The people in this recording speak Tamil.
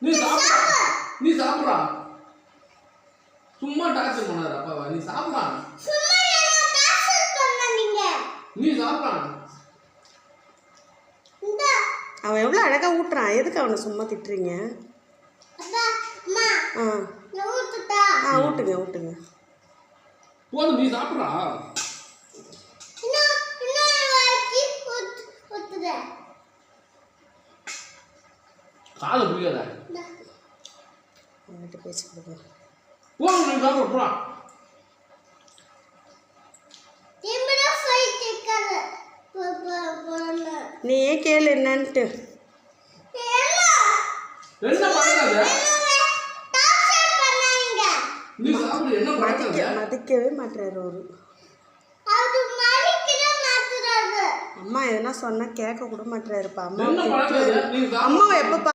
நீ சாப்பிடா. நீ சாப்பிடா. சும்மா டார்ச்சர் பண்ணாத அப்பாவா. நீ சாப்பிடா. சும்மா என்ன டார்ச்சர் பண்ணீங்க? நீ சாப்பிடா. அவன் எவ்வளோ அழகா ஊட்டுறான். எதுக்கு அவனை சும்மா திட்டுறீங்க? அப்பா அம்மா நான் ஊட்டுட்டா. ஊட்டுங்க ஊட்டுங்க. போதும் நீ சாப்பிடா. இன்னொரு வாய்க்கு ஊத்துத. காலை புரியாத. அவன்கிட்ட பேசி கொடுங்க. போதும் நீ சாப்பிட போடா. திமிரா ஃபைட் கேட்காத. நீ ஏன் கேளு என்னன்ட்டு. என்ன பண்ணாத? நீ சாப்பிடு. என்ன பண்ணாத? மதிக்கவே மாட்டாரு அவரு. அது மதிக்கவே மாட்டாரு. அம்மா எதனா சொன்னா கேட்க கூட மாட்டாருப்பா. அம்மா அம்மா எப்ப